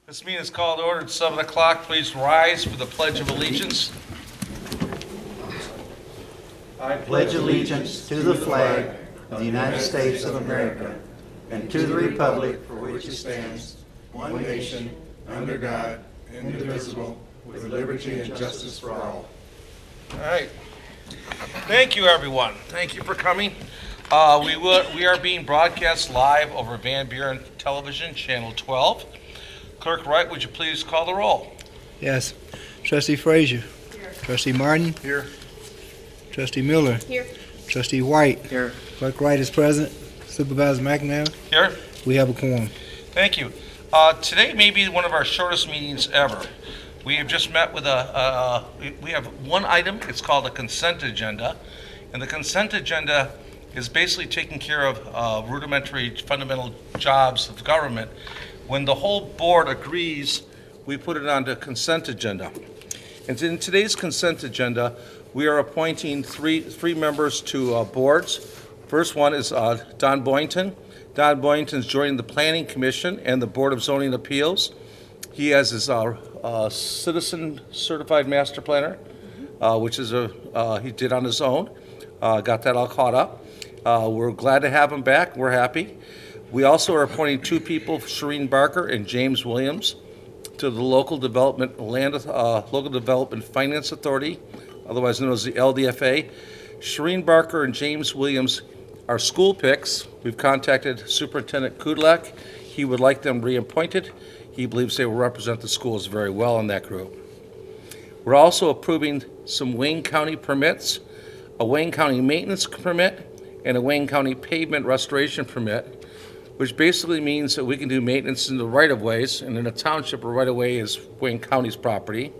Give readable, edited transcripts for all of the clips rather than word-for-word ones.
This meeting is called to order at 7 o'clock. Please rise for the Pledge of Allegiance. I pledge allegiance to the flag of the United States of America and to the republic for which it stands, one nation, under God, indivisible, with liberty and justice for all. All right. Thank you, everyone. Thank you for coming. We are being broadcast live over Van Buren Television, Channel 12. Clerk Wright, would you please call the roll? Yes. Trustee Frazier. Here. Trustee Martin. Here. Trustee Miller. Here. Trustee White. Here. Clerk Wright is present. Supervisor McNair. Here. We have a quorum. Thank you. Today may be one of our shortest meetings ever. We have just met with we have one item. It's called a consent agenda. And the consent agenda is basically taking care of rudimentary fundamental jobs of government. When the whole board agrees, we put it on the consent agenda. And in today's consent agenda, we are appointing three members to boards. First one is Don Boynton. Don Boynton's joining the Planning Commission and the Board of Zoning Appeals. He has his citizen certified master planner, which is he did on his own. Got that all caught up. We're glad to have him back. We're happy. We also are appointing two people, Shireen Barker and James Williams, to the Local Development Finance Authority, otherwise known as the LDFA. Shireen Barker and James Williams are school picks. We've contacted Superintendent Kudlak. He would like them reappointed. He believes they will represent the schools very well in that group. We're also approving some Wayne County permits, a Wayne County maintenance permit, and a Wayne County pavement restoration permit, which basically means that we can do maintenance in the right-of-ways, and in a township, a right-of-way is Wayne County's property.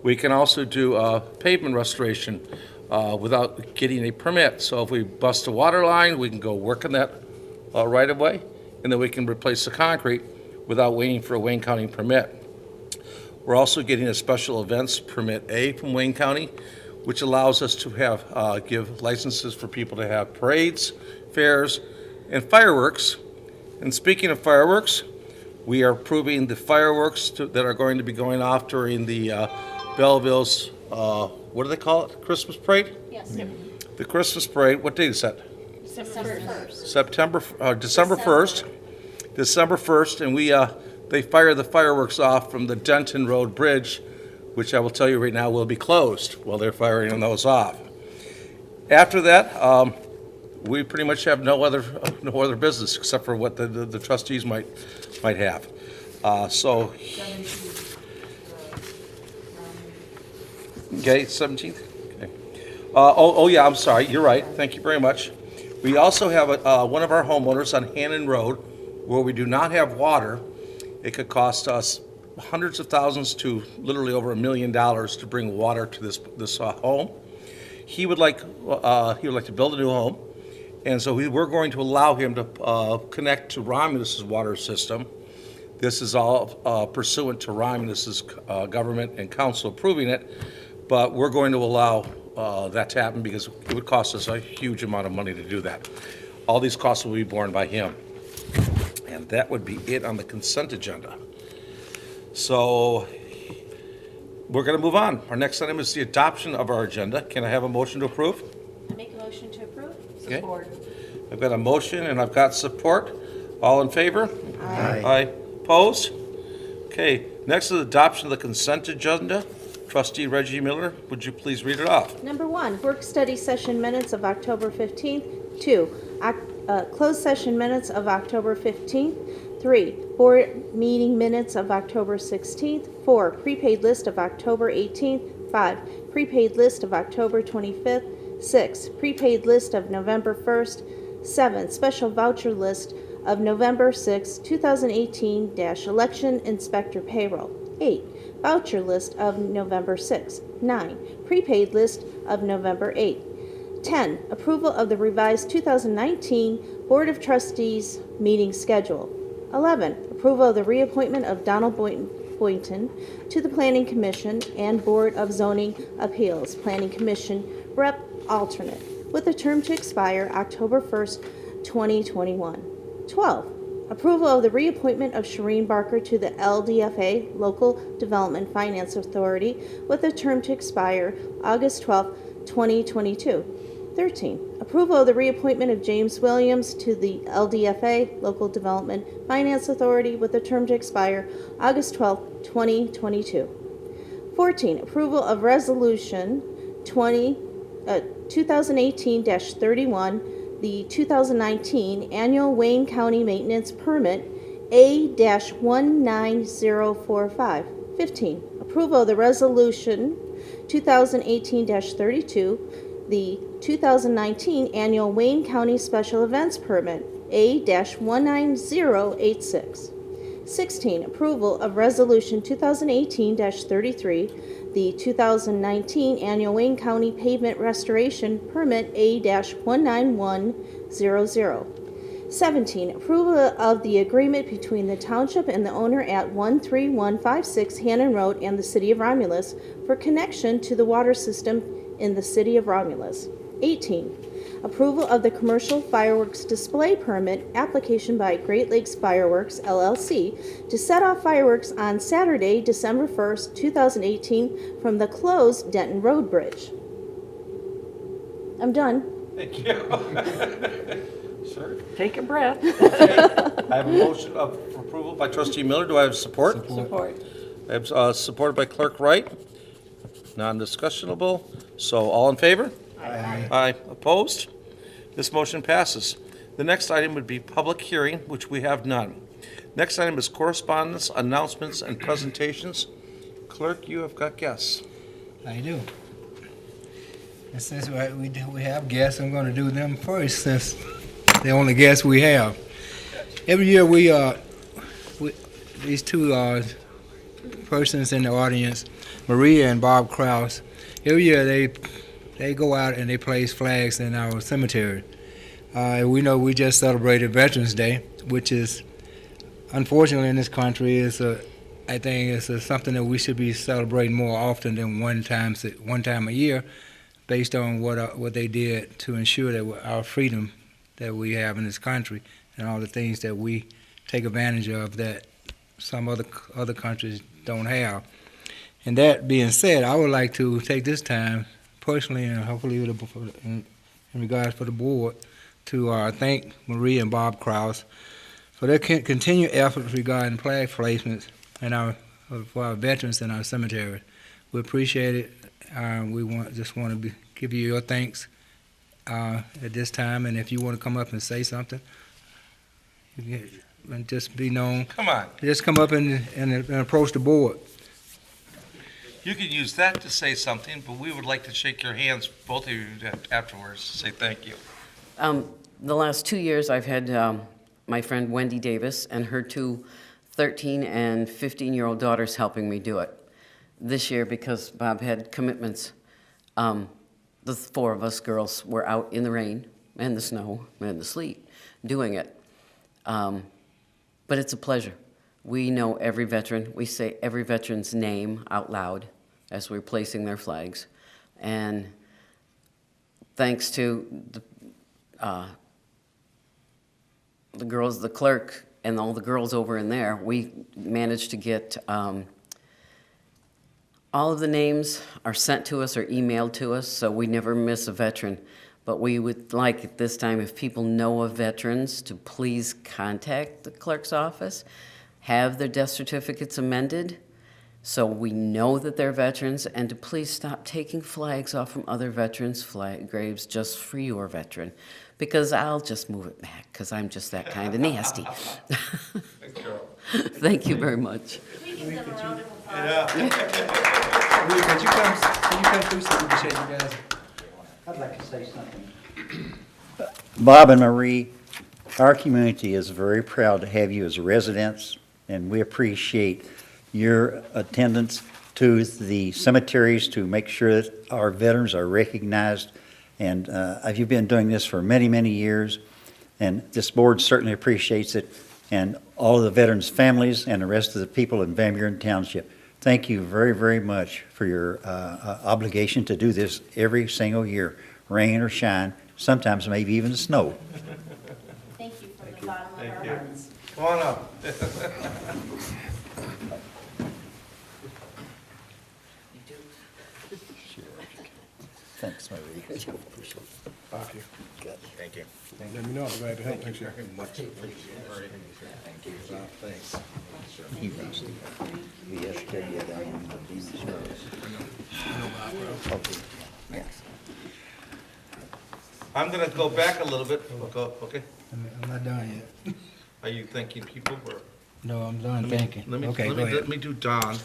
We can also do pavement restoration without getting a permit. So if we bust a water line, we can go work on that right-of-way, and then we can replace the concrete without waiting for a Wayne County permit. We're also getting a special events permit A from Wayne County, which allows us to have give licenses for people to have parades, fairs, and fireworks. And speaking of fireworks, we are approving the fireworks that are going to be going off during the Belleville's, what do they call it, Christmas parade? Yes. The Christmas parade, what date is that? December 1st. December 1st. December 1st, and they fire the fireworks off from the Denton Road Bridge, which I will tell you right now will be closed while they're firing those off. After that, we pretty much have no other business except for what the trustees might have. So, okay, 17th. Okay. Oh yeah, I'm sorry. You're right. Thank you very much. We also have one of our homeowners on Hannon Road, where we do not have water. It could cost us hundreds of thousands to literally over $1 million to bring water to this home. He would like to build a new home. And so we're going to allow him to connect to Romulus's water system. This is all pursuant to Romulus's government and council approving it, but we're going to allow that to happen because it would cost us a huge amount of money to do that. All these costs will be borne by him. And that would be it on the consent agenda. So we're going to move on. Our next item is the adoption of our agenda. Can I have a motion to approve? I make a motion to approve. Okay. Support. I've got a motion and I've got support. All in favor? Aye. Aye. Opposed? Okay, next is adoption of the consent agenda. Trustee Reggie Miller, would you please read it off? Number 1, work study session minutes of October 15th. 2, closed session minutes of October 15th. 3, board meeting minutes of October 16th. 4, prepaid list of October 18th. 5, prepaid list of October 25th. 6, prepaid list of November 1st. 7, special voucher list of November 6, 2018-election inspector payroll. 8, voucher list of November 6. 9, prepaid list of November 8. 10, approval of the revised 2019 Board of Trustees meeting schedule. 11, approval of the reappointment of Donald Boynton to the Planning Commission and Board of Zoning Appeals, Planning Commission Rep alternate, with a term to expire October 1st, 2021. 12, Approval of the reappointment of Shireen Barker to the LDFA, Local Development Finance Authority, with a term to expire August 12, 2022. 13, approval of the reappointment of James Williams to the LDFA, Local Development Finance Authority, with a term to expire August 12, 2022. 14, approval of Resolution 2018-31, the 2019 Annual Wayne County Maintenance Permit A-19045. 15, approval of the Resolution 2018-32, the 2019 Annual Wayne County Special Events Permit A-19086. 16, approval of Resolution 2018-33, the 2019 Annual Wayne County Pavement Restoration Permit A-19100. 17, approval of the agreement between the Township and the owner at 13156 Hannon Road and the City of Romulus for connection to the water system in the City of Romulus. 18, approval of the commercial fireworks display permit application by Great Lakes Fireworks, LLC, to set off fireworks on Saturday, December 1st, 2018, from the closed Denton Road Bridge. I'm done. Thank you. Sir? Take a breath. I have a motion of approval by trustee Miller. Do I have support? Support. I have supported by clerk Wright. Non-discussionable. So all in favor? Aye. Aye. Opposed? This motion passes. The next item would be public hearing, which we have none. Next item is correspondence, announcements, and presentations. Clerk, you have got guests. I do. And since we have guests, I'm going to do them first, since they're the only guests we have. Every year these two persons in the audience, Maria and Bob Kraus, every year they go out and they place flags in our cemetery. We know we just celebrated Veterans Day, which is, unfortunately in this country, I think it's something that we should be celebrating more often than one time a year, based on what they did to ensure that our freedom that we have in this country and all the things that we take advantage of that some other countries don't have. And that being said, I would like to take this time personally, and hopefully in regards for the board, to thank Maria and Bob Kraus for their continued efforts regarding flag placements for our veterans in our cemetery. We appreciate it. We just want to give you your thanks at this time, and if you want to come up and say something, and just be known. Come on. Just come up and approach the board. You could use that to say something, but we would like to shake your hands, both of you, afterwards, to say thank you. The last 2 years, I've had my friend Wendy Davis and her two 13 and 15-year-old daughters helping me do it. This year, because Bob had commitments, the four of us girls were out in the rain and the snow and the sleet doing it. But it's a pleasure. We know every veteran. We say every veteran's name out loud as we're placing their flags. And thanks to the girls, the clerk, and all the girls over in there, we managed to get all of the names are sent to us or emailed to us, so we never miss a veteran. But we would like at this time, if people know of veterans, to please contact the clerk's office, have their death certificates amended so we know that they're veterans, and to please stop taking flags off from other veterans' graves just for your veteran, because I'll just move it back, because I'm just that kind of nasty. Thank you very much. We give them a round of applause. Can you come through so we can shake you guys? I'd like to say something. Bob and Marie, our community is very proud to have you as residents, and we appreciate your attendance to the cemeteries to make sure that our veterans are recognized. And you've been doing this for many, many years, and this board certainly appreciates it, and all of the veterans' families and the rest of the people in Van Buren Township. Thank you very, very much for your obligation to do this every single year, rain or shine, sometimes maybe even snow. Thank you from the bottom of our hearts. Come on up. Thanks, Marie. Thank you. Good. Thank you. Let me know, I'm glad to help. Thank you. Much appreciated. Thank you. Thanks. He runs the yesterday, yeah, down in the Venus Road. Okay. Yes. I'm gonna go back a little bit. Okay. I'm not done yet. Are you thanking people or? No, I'm done thinking. Okay, go Let ahead. me do Don.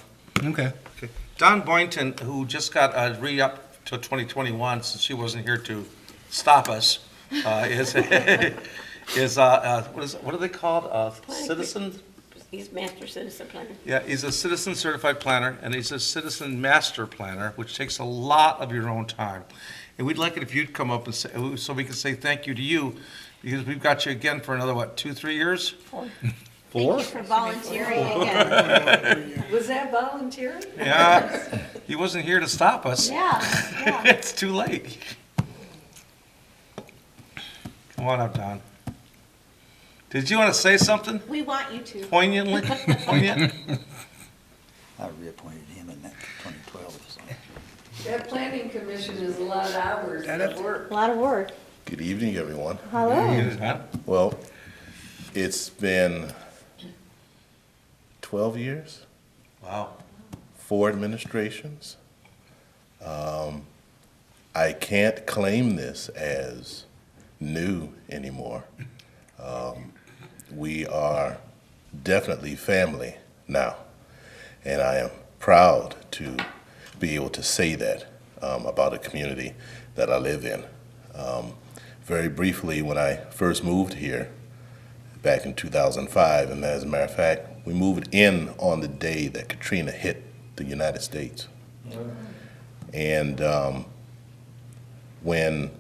Okay. Okay. Don Boynton, who just got re-up to 2021, since she wasn't here to stop us, is what are they called? Citizen? He's master citizen planner. Yeah, he's a citizen certified planner, and he's a citizen master planner, which takes a lot of your own time. And we'd like it if you'd come up and say, so we can say thank you to you, because we've got you again for another, what, 2-3 years? 4. Thank you for volunteering again. Was that volunteering? Yeah, he wasn't here to stop us. Yeah, yeah. It's too late. Come on up, Don. Did you want to say something We want you to. poignantly? Poignant? I reappointed him in that 2012, so. That planning commission is a lot of hours of work. A lot of work. Good evening, everyone. Hello. Well, it's been 12 years, Wow. 4 administrations. I can't claim this as new anymore. We are definitely family now, and I am proud to be able to say that about a community that I live in. Very briefly, when I first moved here back in 2005, and as a matter of fact, we moved in on the day that Katrina hit the United States. And when,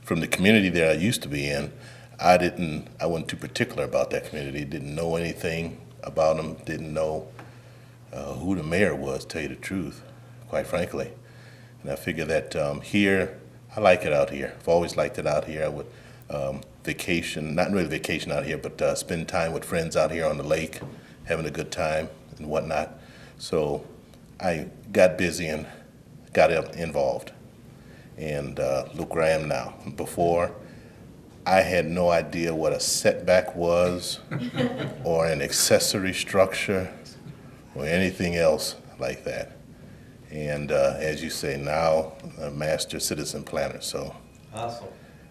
from the community that I used to be in, I wasn't too particular about that community, didn't know anything about them, didn't know who the mayor was, to tell you the truth, quite frankly. And I figure that here, I like it out here. I've always liked it out here. I would vacation, not really vacation out here, but spend time with friends out here on the lake, having a good time and whatnot. So I got busy and got involved. And look where I am now. Before, I had no idea what a setback was or an accessory structure or anything else like that. And as you say, now a master citizen planner. So Awesome.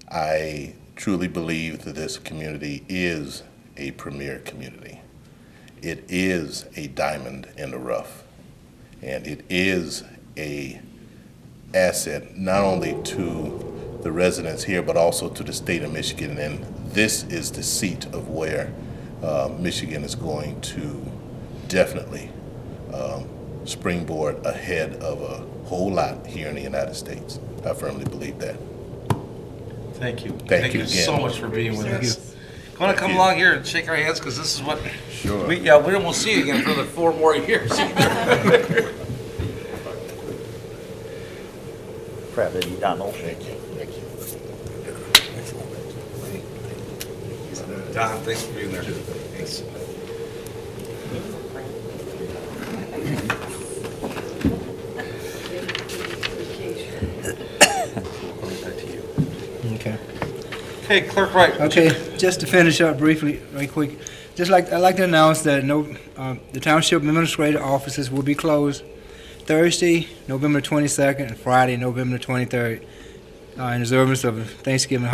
I truly believe that this community is a premier community. It is a diamond in the rough. And it is a asset not only to the residents here, but also to the state of Michigan. And this is the seat of where Michigan is going to definitely springboard ahead of a whole lot here in the United States. I firmly believe that. Thank you. Thank you so again. much for being with us. Want to come along here and shake our hands, because this is what, Sure. we won't see you again for another 4 more years. Proud of you, Donald. Thank you. Thank you. Don, thanks for being there. Thanks. Okay. Okay, Clerk Wright. Okay, just to finish up briefly, right quick, I'd like to announce that the township administrator offices will be closed Thursday, November 22nd, and Friday, November 23rd, in observance of Thanksgiving